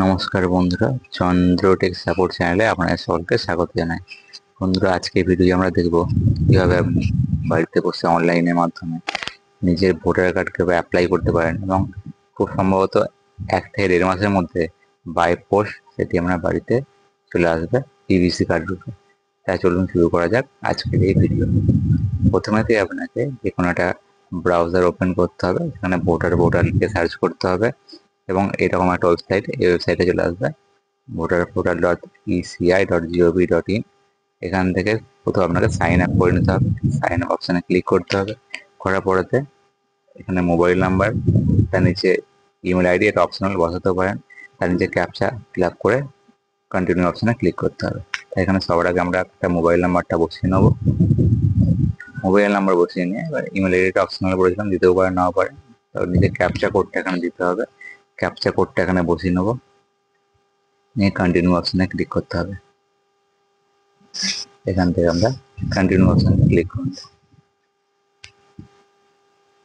নমস্কার বন্ধুরা, চন্দ্রটেক সাপোর্ট চ্যানেলে আপনাদের সকলকে স্বাগত জানাই। বন্ধুরা, আজকে ভিডিও আমরা দেখব কিভাবে আপনি বাড়িতে বসে অনলাইনের মাধ্যমে নিজের ভোটার কার্ড কিভাবে অ্যাপ্লাই করতে পারেন এবং খুব সম্ভবত 1 থেকে 1.5 মাসের মধ্যে বাই পোস্ট সেটি আপনার বাড়িতে চলে আসবে পিভিসি কার্ড রূপে। তাই চলুন শুরু করা যাক আজকের এই ভিডিও। প্রথমেতেই আপনাকে যে কোনো একটা ব্রাউজার ওপেন করতে হবে, সেখানে ভোটার লিখে সার্চ করতে হবে এবং এরকম একটা ওয়েবসাইট, এই ওয়েবসাইটে চলে আসবে voter.eci.gov.in। এখান থেকে প্রথমে আপনাকে সাইন আপ করে নিতে হবে। সাইন আপ অপশানে ক্লিক করতে হবে। করার পরেতে এখানে মোবাইল নাম্বার, তার নিচে ইমেল আইডি, এটা অপশনাল বসাতে পারেন। তার নিচে ক্যাপচা ফিল আপ করে কন্টিনিউ অপশানে ক্লিক করতে হবে। তাই এখানে সবার আগে আমরা একটা মোবাইল নাম্বারটা বসিয়ে নেব। মোবাইল নাম্বার বসিয়ে নিয়ে এবার ইমেল আইডিটা অপশনাল বলেছিলাম, দিতেও পারেন নাও পারেন। তারপর নিজে ক্যাপচা কোডটা এখানে দিতে হবে। ক্যাপচা কোডটা এখানে বসিয়ে নেব, নিয়ে কন্টিনিউ অপশানে ক্লিক করতে হবে। এখান থেকে আমরা কন্টিনিউ অপশানে ক্লিক করব।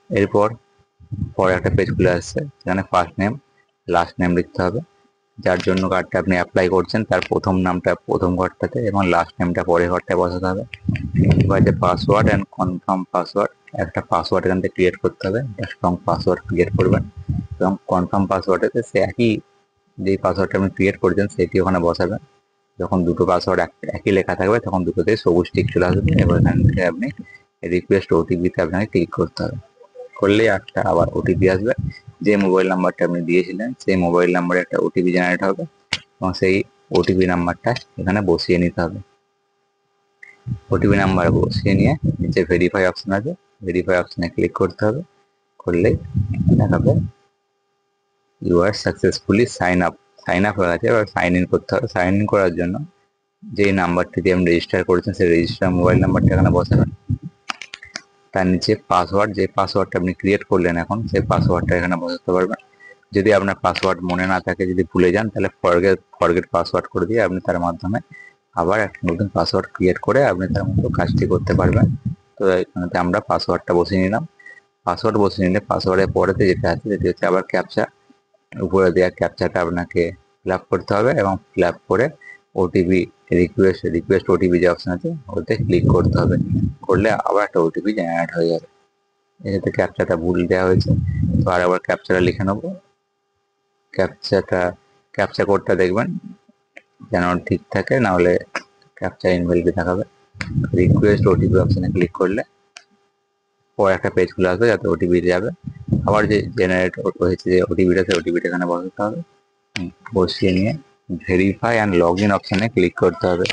এরপর পরে একটা পেজ খুলে আসছে, সেখানে ফার্স্ট নেম লাস্ট নেম লিখতে হবে। যার জন্য কার্ডটা আপনি অ্যাপ্লাই করছেন তার প্রথম নামটা প্রথম ঘরটাতে এবং লাস্ট নেমটা পরের ঘরটায় বসাতে হবে। এবার যে পাসওয়ার্ড অ্যান্ড কনফার্ম পাসওয়ার্ড, একটা পাসওয়ার্ড এখান থেকে ক্রিয়েট করতে হবে, একটা স্ট্রং পাসওয়ার্ড ক্রিয়েট করবেন এবং কনফার্ম পাসওয়ার্ডেতে সে একই যেই পাসওয়ার্ডটা আপনি ক্রিয়েট করছেন সেটি ওখানে বসাবেন। যখন দুটো পাসওয়ার্ড একই লেখা থাকবে তখন দুটোতেই সবুজ টিক চলে আসবে। এবার এখান থেকে আপনি রিকোয়েস্ট ওটিপিতে আপনাকে ক্লিক করতে হবে। করলেই একটা আবার ওটিপি আসবে। যে মোবাইল নাম্বারটা আপনি দিয়েছিলেন সেই মোবাইল নাম্বারে একটা ওটিপি জেনারেট হবে এবং সেই ওটিপি নাম্বারটা এখানে বসিয়ে নিতে হবে। ওটিপি নাম্বার বসিয়ে নিয়ে নিচে ভেরিফাই অপশন আছে, ভেরিফাই অপশনে ক্লিক করতে হবে। করলেই দেখাবে you are successfully sign up. Sign up হয়ে গেছে, এবার সাইন ইন করতে হবে। সাইন ইন করার জন্য যেই নাম্বারটি দিয়ে আপনি রেজিস্টার করেছেন সেই রেজিস্টার মোবাইল নাম্বারটা এখানে বসাবেন। তার নিচে পাসওয়ার্ড, যে পাসওয়ার্ডটা আপনি ক্রিয়েট করলেন এখন সেই পাসওয়ার্ডটা এখানে বসাতে পারবেন। যদি আপনার পাসওয়ার্ড মনে না থাকে, যদি ভুলে যান, তাহলে ফরগেট পাসওয়ার্ড করে দিয়ে আপনি তার মাধ্যমে আবার একটা নতুন পাসওয়ার্ড ক্রিয়েট করে আপনি তার মতো কাজটি করতে পারবেন। তো এখানে আমরা পাসওয়ার্ডটা বসিয়ে নিলাম। পাসওয়ার্ড বসিয়ে নিলে পাসওয়ার্ডের পরেতে যেটা আছে সেটি হচ্ছে আবার ক্যাপচা। উপরে দেওয়া ক্যাপচাটা আপনাকে ফিল আপ করতে হবে এবং ফিল আপ করে ওটিপি রিকোয়েস্ট ওটিপি যে অপশন আছে ওতে ক্লিক করতে হবে। করলে আবার একটা ওটিপি জেনারেট হয়ে যাবে। এটাতে ক্যাপচাটা ভুল দেওয়া হয়েছে, তো আর আবার ক্যাপচাটা লিখে নেবো। ক্যাপচা কোডটা দেখবেন যেন ঠিক থাকে, না হলে ক্যাপচা ইনভ্যালিড দেখাবে। রিকোয়েস্ট ওটিপি অপশনে ক্লিক করলে পরে একটা পেজ খুলে আসবে যাতে ওটিপি যাবে। আবার যে জেনারেট হয়েছে যে ওটিপিটা, সেই ওটিপিটা এখানে বসাতে হবে। বসিয়ে নিয়ে ভেরিফাই অ্যান্ড লগ ইন অপশানে ক্লিক করতে হবে।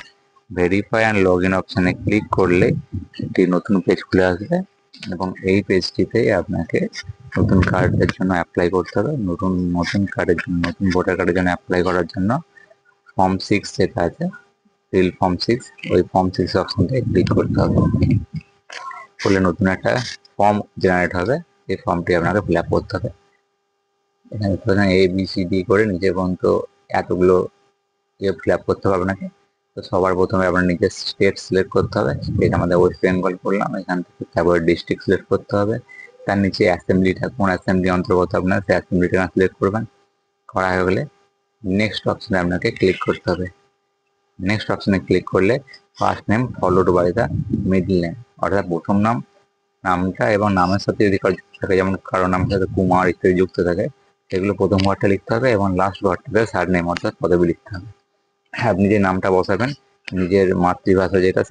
ভেরিফাই অ্যান্ড লগ ইন অপশানে ক্লিক করলে একটি নতুন পেজ খুলে আসবে এবং এই পেজটিতেই আপনাকে নতুন কার্ডের জন্য অ্যাপ্লাই করতে হবে। নতুন কার্ডের জন্য, নতুন ভোটার কার্ডের জন্য অ্যাপ্লাই করার জন্য ফর্ম 6 যেটা আছে, ফিল ফর্ম 6, ওই ফর্ম 6 অপশানটায় ক্লিক করতে হবে। করলে নতুন একটা ফর্ম জেনারেট হবে, এই ফর্মটি আপনাকে ফিল আপ করতে হবে। এখানে প্রথমে ABCD করে নিজে পর্যন্ত এতগুলো ফিল আপ করতে হবে আপনাকে। তো সবার প্রথমে আপনার নিজের স্টেট সিলেক্ট করতে হবে। স্টেট আমাদের ওয়েস্ট বেঙ্গল করলাম, এখান থেকে তারপরে ডিস্ট্রিক্ট সিলেক্ট করতে হবে। তার নিচে অ্যাসেম্বলিটা, কোন অ্যাসেম্বলি অন্তর্গত আপনার সেই অ্যাসেম্বলিটা সিলেক্ট করবেন। করা হয়ে গেলে নেক্সট অপশানে আপনাকে ক্লিক করতে হবে। নেক্সট অপশানে ক্লিক করলে first name followed by the middle name, অর্থাৎ প্রথম নামটা এবং নামের সাথে যদি যুক্ত থাকে, যেমন কারো নামের সাথে কুমার ইত্যাদি যুক্ত থাকে, সেগুলো প্রথম ঘরটা লিখতে হবে এবং লাস্ট ঘরটাতে সার নেম অর্থাৎ পদবি লিখতে হবে। আপনি যে নামটা বসাবেন নিজের মাতৃভাষা যেটা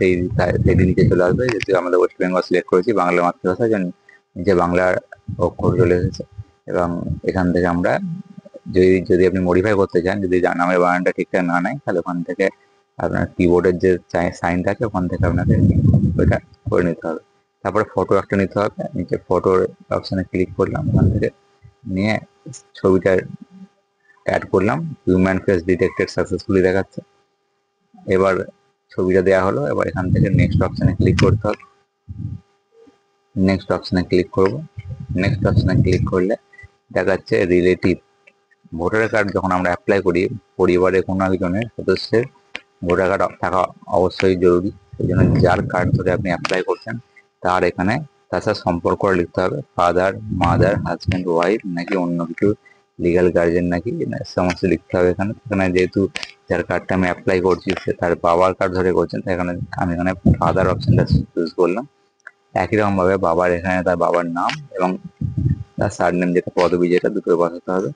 সেটি নিচে চলে আসবে। যেহেতু আমাদের ওয়েস্ট বেঙ্গল সিলেক্ট করেছি বাংলা মাতৃভাষা, যেন নিচে বাংলার অক্ষর চলে এসেছে। এবং এখান থেকে আমরা যদি আপনি মডিফাই করতে চান, যদি নামের বানানটা ঠিকঠাক না নেয়, তাহলে ওখান থেকে আপনার কিবোর্ডের যে সাইনটা আছে ওখান থেকে আপনাকে ওইটা করে নিতে হবে। তারপরে ফটো একটা নিতে হবে। নিচে ফটোর অপশানে ক্লিক করলাম, ওখান থেকে নিয়ে ছবিটা অ্যাড করলাম। হিউম্যান ফেস ডিটেক্টেড সাকসেসফুলি দেখাচ্ছে। এবার ছবিটা দেওয়া হলো। এবার এখান থেকে নেক্সট অপশানে ক্লিক করতে হবে। নেক্সট অপশানে ক্লিক করব। নেক্সট অপশানে ক্লিক করলে দেখাচ্ছে রিলেটিভ। ভোটার কার্ড যখন আমরা অ্যাপ্লাই করি, পরিবারের কোনো একজনের সদস্যের ভোটার কার্ড থাকা অবশ্যই জরুরি। সেই জন্য যার কার্ড ধরে আপনি অ্যাপ্লাই করছেন তার এখানে তার সাথে সম্পর্ক লিখতে হবে। ফাদার, মাদার, হাজব্যান্ড, ওয়াইফ, নাকি অন্য কিছু লিগাল গার্জেন নাকি সমস্ত লিখতে হবে এখানে। এখানে যেহেতু যার কার্ডটা আমি অ্যাপ্লাই করছি সে তার বাবার কার্ড ধরে করছেন, তাই এখানে আমি এখানে ফাদার অপশনটা চুজ করলাম। একই রকম ভাবে বাবার এখানে তার বাবার নাম এবং তার সারনেম যেটা পদবি যেটা দুটো বসাতে হবে।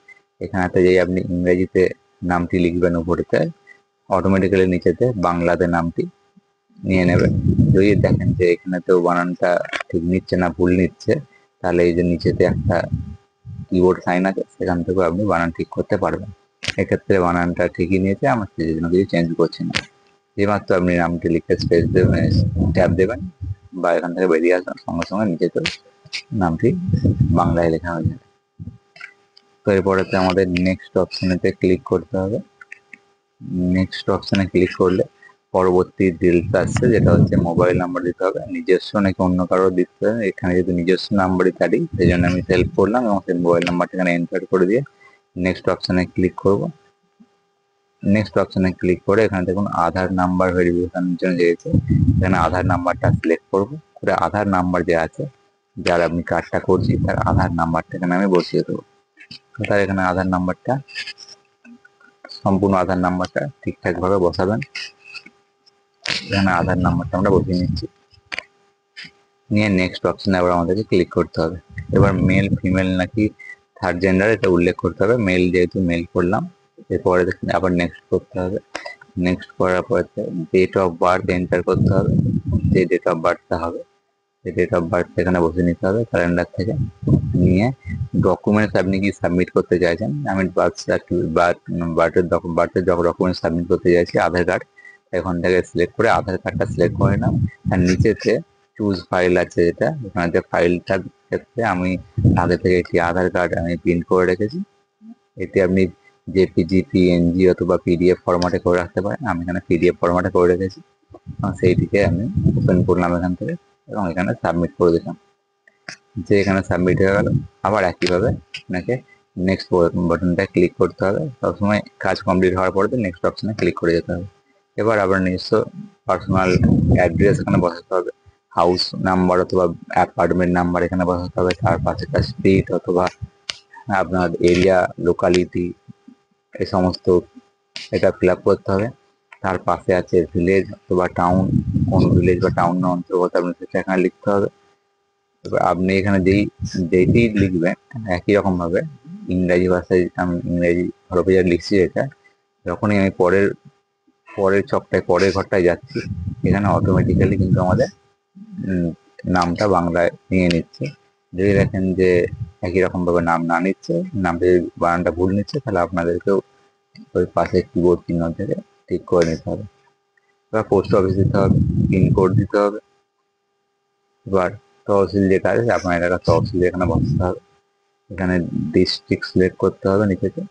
এখানেতে যেই আপনি ইংরেজিতে নামটি লিখবেন উপরেতে, অটোমেটিক্যালি নিচেতে বাংলাতে নামটি নিয়ে নেবেন। যদি দেখেন যে এখানেতেও বানানটা ঠিক নিচ্ছে না, ভুল নিচ্ছে, তাহলে এই যে নিচেতে একটা কিবোর্ড সাইন আছে, সেখান থেকে আপনি বানান ঠিক করতে পারবেন। এক্ষেত্রে বানানটা ঠিকই নিয়েছে, আমার সেই জন্য কিছু চেঞ্জ করছি না। যেমাত্র আপনি নামটি লিখে স্পেস দেবেন, ট্যাব দেবেন বা এখান থেকে বেরিয়ে আসবেন, সঙ্গে সঙ্গে নিচেতে নামটি বাংলায় লেখা হয়ে যাবে। তো এরপরেতে আমাদের নেক্সট অপশনেতে ক্লিক করতে হবে। নেক্সট অপশনে ক্লিক করলে পরবর্তী ডিটেলস আসছে, যেটা হচ্ছে মোবাইল নাম্বার দিতে হবে, নিজস্ব নাকি অন্য কারো দিতে হবে। এখানে যেহেতু নিজস্ব নাম্বারই থাকি, সেই জন্য আমি সেলেক্ট করলাম এবং সেই মোবাইল নাম্বারটা এখানে এন্টার করে দিয়ে নেক্সট অপশনে ক্লিক করব। নেক্সট অপশনে ক্লিক করে এখানে দেখুন আধার নাম্বার ভেরিফিকেশনের জন্য যেহেতু এখানে আধার নাম্বারটা সিলেক্ট করব করে আধার নাম্বার যে আছে যার আপনি কার্ডটা করছি তার আধার নাম্বারটা এখানে আমি বসিয়ে দেবো। তার এখানে আধার নাম্বারটা, সম্পূর্ণ আধার নাম্বারটা ঠিকঠাক ভাবে বসাবেন। এখানে আধার নাম্বারটা আমরা বসিয়ে নিচ্ছি, নিয়ে নেক্সট অপশনে আবার আমাদেরকে ক্লিক করতে হবে। এবার মেল ফিমেল নাকি থার্ড জেন্ডার এটা উল্লেখ করতে হবে। মেল যেহেতু মেল করলাম, এরপরে আবার নেক্সট করতে হবে। নেক্সট করার পরে ডেট অফ বার্থ এন্টার করতে হবে, যে ডেট অফ বার্থটা হবে সেই ডেট অফ বার্থ এখানে বসে নিতে হবে ক্যালেন্ডার থেকে। নিয়ে ডকুমেন্টস আপনি কি সাবমিট করতে চাইছেন, আমি বার্থের ডকুমেন্টস সাবমিট করতে চাইছি আধার কার্ড, এখান থেকে সিলেক্ট করে আধার কার্ডটা সিলেক্ট করে নাও। আর নিচেতে চুজ ফাইল আছে, যেটা এখানে ফাইলটার ক্ষেত্রে আমি আগে থেকে একটি আধার কার্ড আমি প্রিন্ট করে রেখেছি। এটি আপনি জেপিজি, পিএনজি অথবা পিডিএফ ফরম্যাটে করে রাখতে পারেন। আমি এখানে পিডিএফ ফরম্যাটে করে রেখেছি, সেইটিকে আমি ওপেন করলাম এখান থেকে এবং এখানে সাবমিট করে দিলাম। যে এখানে সাবমিট হয়ে গেল। আবার একইভাবে আপনাকে নেক্সট বাটনটা ক্লিক করতে হবে। সবসময় কাজ কমপ্লিট হওয়ার পরে নেক্সট অপশনে ক্লিক করে যেতে হবে। এবার আবার নিজস্ব পার্সোনাল অ্যাড্রেস এখানে বসাতে হবে, হাউস নাম্বার অথবা অ্যাপার্টমেন্ট নাম্বার এখানে বসাতে হবে, তার পাশে একটা স্ট্রিট অথবা আপনার এরিয়া লোকালিটি এই সমস্ত এটা ফিল আপ করতে হবে। তার পাশে আছে ভিলেজ অথবা টাউন, কোন ভিলেজ বা টাউন অন্তর্গত আপনি সেটা এখানে লিখতে হবে। এবার আপনি এখানে যেইটি লিখবেন একই রকম ভাবে ইংরাজি ভাষায়, আমি ইংরাজি হরফে যা লিখছি এটা, যখনই আমি পরের ছকটায় পরের ঘরটায় যাচ্ছি এখানে অটোমেটিক্যালি কিন্তু আমাদের নামটা বাংলায় নিয়ে নিচ্ছে। যদি দেখেন যে একই রকম ভাবে নাম না নিচ্ছে, নামটা বানানটা ভুল নিচ্ছে, তাহলে আপনাদেরকেও ওই পাশে কিবোর্ড চিহ্ন থেকে ঠিক করে নিতে হবে। এবার পোস্ট অফিস দিতে হবে, পিনকোড দিতে হবে। এবার তহসিল যেটা আছে আপনার এলাকার তহসিল এখানে বসাতে হবে। এখানে ডিস্ট্রিক্ট সিলেক্ট করতে হবে, নিচেতে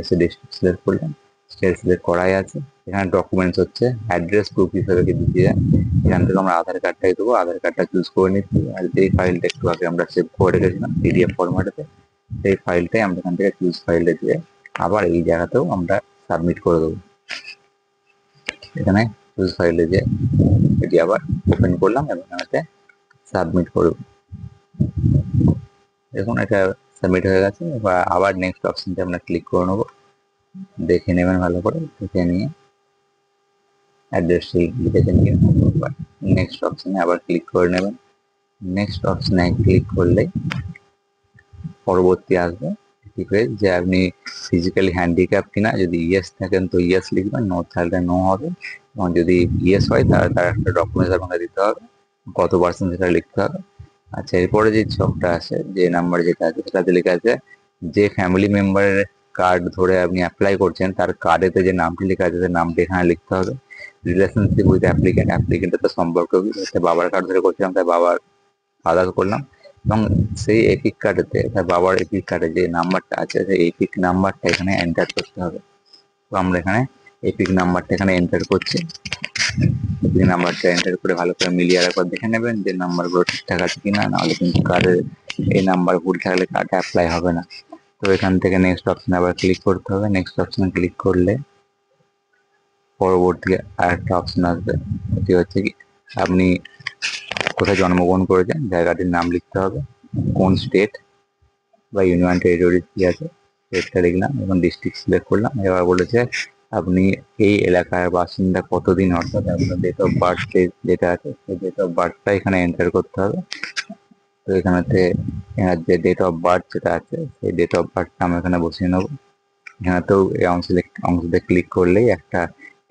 এসে ডিস্ট্রিক্ট সিলেক্ট করলেন, স্টেট সিলেক্ট করাই আছে। এখানে ডকুমেন্টস হচ্ছে অ্যাড্রেস প্রুফ হিসেবে কি দিতে যায়, এখান থেকে আমরা আধার কার্ডটাই দেবো, আধার কার্ডটা চুজ করে নিচ্ছি। আর যেই ফাইলটা একটু আগে আমরা সেভ করে রেখেছিলাম পিডিএফ ফরম্যাটেতে, সেই ফাইলটাই আমরা এখান থেকে চুজ ফাইলটা দিয়ে আবার এই জায়গাতেও আমরা সাবমিট করে দেবো। এখানে চুজ ফাইলে যে এটি আবার ওপেন করলাম এবং এখানে সাবমিট করব। দেখুন এটা সাবমিট হয়ে গেছে। এবার আবার নেক্সট অপশনটা আমরা ক্লিক করে নেবো, দেখে নেবেন ভালো করে, দেখে নিয়ে অ্যাড্রেসটি লিখে নিয়ে নেক্সট অপশনে আবার ক্লিক করে নেবেন। নেক্সট অপশনে ক্লিক করলে পরবর্তী আসবে যে আপনি ফিজিক্যালি হ্যান্ডিক্যাপ কিনা, যদি ইয়েস থাকেন তো ইয়েস লিখবেন, নো থাকলে নো হবে, এবং যদি ইয়েস হয় তাহলে তার একটা ডকুমেন্টস আপনাকে দিতে হবে, কত পার্সেন্ট সেটা লিখতে হবে। আচ্ছা, এরপরে যে ছকটা আছে, যে নাম্বার যেটা আছে সেটাতে লেখা আছে যে ফ্যামিলি মেম্বারের কার্ড ধরে আপনি অ্যাপ্লাই করছেন তার কার্ডেতে যে নামটি লেখা আছে সেই নামটি এখানে লিখতে হবে। রিলেশনশিপ উইথ অ্যাপ্লিকেন্টের তো সম্পর্ক বাবার কার্ড ধরে করছিলাম তাই বাবার আলাদা করলাম, এবং সেই এপিক কার্ডেতে তার বাবার এপিক কার্ডে যে নাম্বারটা আছে সেই এপিক নাম্বারটা এখানে এন্টার করতে হবে। তো আমরা এখানে এপিক নাম্বারটা এখানে এন্টার করছি। এপিক নাম্বারটা এন্টার করে ভালো করে মিলিয়ে একবার দেখে নেবেন যে নাম্বারগুলো ঠিকঠাক আছে কিনা, নাহলে কিন্তু কার্ডের এই নাম্বার ভুল থাকলে কার্ড অ্যাপ্লাই হবে না। তো এখান থেকে নেক্সট অপশনে আবার ক্লিক করতে হবে। নেক্সট অপশনে ক্লিক করলে পরবর্তী আরেকটা অপশন আসবে, এটি হচ্ছে কি আপনি কোথায় জন্মগ্রহণ করেছেন জায়গাটির নাম লিখতে হবে, কোন স্টেট বা ইউনিয়ন টেরিটরি কি আছে স্টেটটা লিখলাম এবং ডিস্ট্রিক্ট সিলেক্ট করলাম। এবার বলেছে আপনি এই এলাকার বাসিন্দা কতদিন, অর্থাৎ আপনার ডেট অফ বার্থ যেটা আছে সেই ডেট অফ বার্থটা এখানে এন্টার করতে হবে। তো এখানেতে যে ডেট অফ বার্থ যেটা আছে সেই ডেট অফ বার্থটা আমরা এখানে বসিয়ে নেবো। এখানেতেও এই অংশতে ক্লিক করলেই একটা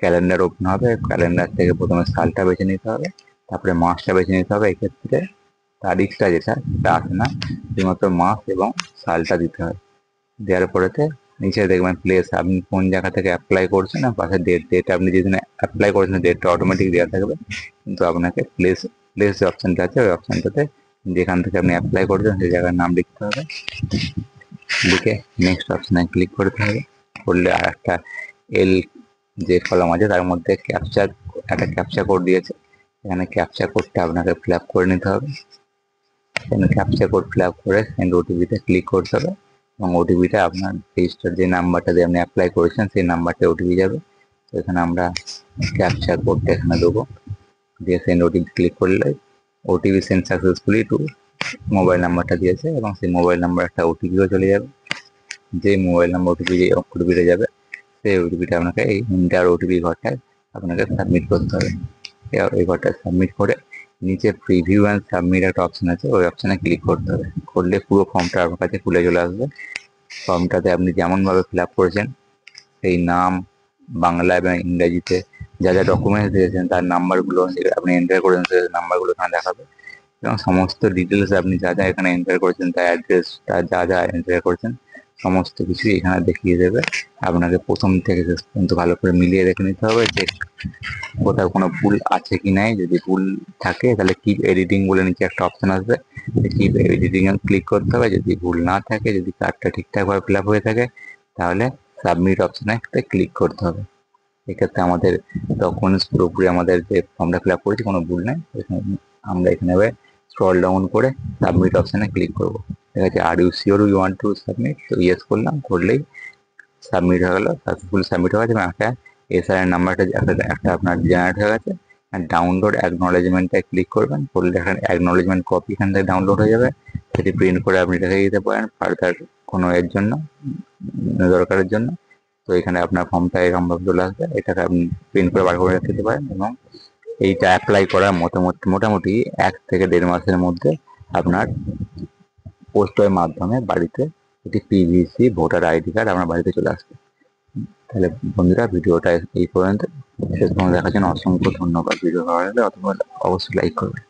ক্যালেন্ডার ওপেন হবে। ক্যালেন্ডার থেকে প্রথমে সালটা বেছে নিতে হবে, তারপরে মাসটা বেছে নিতে হবে। এক্ষেত্রে তারিখটা যেটা সেটা আসে না, শুধুমাত্র মাস এবং সালটা দিতে হয়। দেওয়ার পরেতে নিচে দেখবেন প্লেস, আপনি কোন জায়গা থেকে অ্যাপ্লাই করছেন আর পাশে ডেট আপনি যেদিন অ্যাপ্লাই করেছেন ডেটটা অটোমেটিক দেওয়া থাকবে, কিন্তু আপনাকে প্লেস যে অপশানটা আছে ওই অপশানটাতে যেখান থেকে আপনি অ্যাপ্লাই করছেন সেই জায়গার নাম লিখতে হবে। লিখে নেক্সট অপশানে ক্লিক করতে হবে। করলে আর একটা যে কলাম আছে তার মধ্যে একটা ক্যাপচা কোড দিয়েছে, এখানে ক্যাপচা কোডটা আপনাকে ফিল আপ করে নিতে হবে। এখানে ক্যাপচা কোড ফিল আপ করে সেন্ড ওটিপিতে ক্লিক করতে হবে এবং ওটিপিটা আপনার রেজিস্টার যে নাম্বারটা দিয়ে আপনি অ্যাপ্লাই করেছেন সেই নাম্বারটা ওটিপি যাবে। তো এখানে আমরা ক্যাপচা কোডটা এখানে দেবো, দিয়ে সেন্ড ওটিপি ক্লিক করলে OTP send successfully to mobile নাম্বারটা দিয়েছে এবং সেই মোবাইল নাম্বার একটা ওটিপিও চলে যাবে। যে মোবাইল নাম্বার ওটিপিটা যাবে সেই ওটিপিটা আপনাকে এই ইন্টার ওটিপি ঘরটায় আপনাকে সাবমিট করতে হবে। এই ঘরটা সাবমিট করে নিচে প্রিভিউ অ্যান্ড সাবমিট একটা অপশান আছে, ওই অপশানে ক্লিক করতে হবে। করলে পুরো ফর্মটা আপনার কাছে খুলে চলে আসবে। ফর্মটাতে আপনি যেমনভাবে ফিল আপ করেছেন সেই নাম বাংলা এবং ইংরাজিতে যা যা ডকুমেন্টস দিয়েছেন তার নাম্বারগুলো আপনি এন্টার করেছেন, সেই নাম্বারগুলো এখানে দেখাবে এবং সমস্ত ডিটেলস আপনি যা যা এখানে এন্টার করেছেন তার অ্যাড্রেস, তার যা যা এন্টার করেছেন সমস্ত কিছুই এখানে দেখিয়ে দেবে। আপনাকে প্রথম থেকে শেষ পর্যন্ত ভালো করে মিলিয়ে দেখে নিতে হবে যে কোথাও কোনো ভুল আছে কি নাই। যদি ভুল থাকে তাহলে কিপ এডিটিং বলে নিচে একটা অপশান আসবে, কিপ এডিটিং এ ক্লিক করতে হবে। যদি ভুল না থাকে, যদি কার্ডটা ঠিকঠাকভাবে ফিল আপ হয়ে থাকে তাহলে সাবমিট অপশানে ক্লিক করতে হবে। এক্ষেত্রে আমাদের ডকুমেন্টস পুরোপুরি আমাদের যে ফর্মটা ফিল আপ করেছি কোনো ভুল নেই। আমরা এখানে স্ক্রল ডাউন করে সাবমিট অপশানে ক্লিক করবো। ঠিক আছে, are you sure you want to submit, তো ইয়েস করলাম, করলেই সাবমিট হয়ে গেল, সাকসেসফুলি সাবমিট হয়ে গেছে এবং একটা এসআইআর নাম্বারটা একটা আপনার জেনারেট হয়ে গেছে। ডাউনলোড অ্যাকনলেজমেন্টে ক্লিক করবেন, করলে এখানে অ্যাকনলেজমেন্ট কপি এখান থেকে ডাউনলোড হয়ে যাবে। সেটি প্রিন্ট করে আপনি রেখে দিতে পারেন ফার্দার কোনো এর জন্য, দরকারের জন্য। তো এখানে আপনার ফর্মটা এরকমভাবে চলে আসবে, এটাকে আপনি প্রিন্ট করে বার করে রেখে দিতে পারেন এবং এইটা অ্যাপ্লাই করার মোটামুটি 1 থেকে 1.5 মাসের মধ্যে আপনার পোস্টের মাধ্যমে বাড়িতে একটি পিভিসি ভোটার আইডি কার্ড আপনার বাড়িতে চলে আসবে। তাহলে বন্ধুরা ভিডিওটা এই পর্যন্ত, শেষ পর্যন্ত দেখার জন্য অসংখ্য ধন্যবাদ। ভিডিও ভালো লাগলে অবশ্যই লাইক করবেন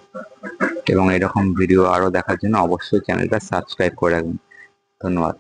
এবং এরকম ভিডিও আরও দেখার জন্য অবশ্যই চ্যানেলটা সাবস্ক্রাইব করে রাখবেন। ধন্যবাদ।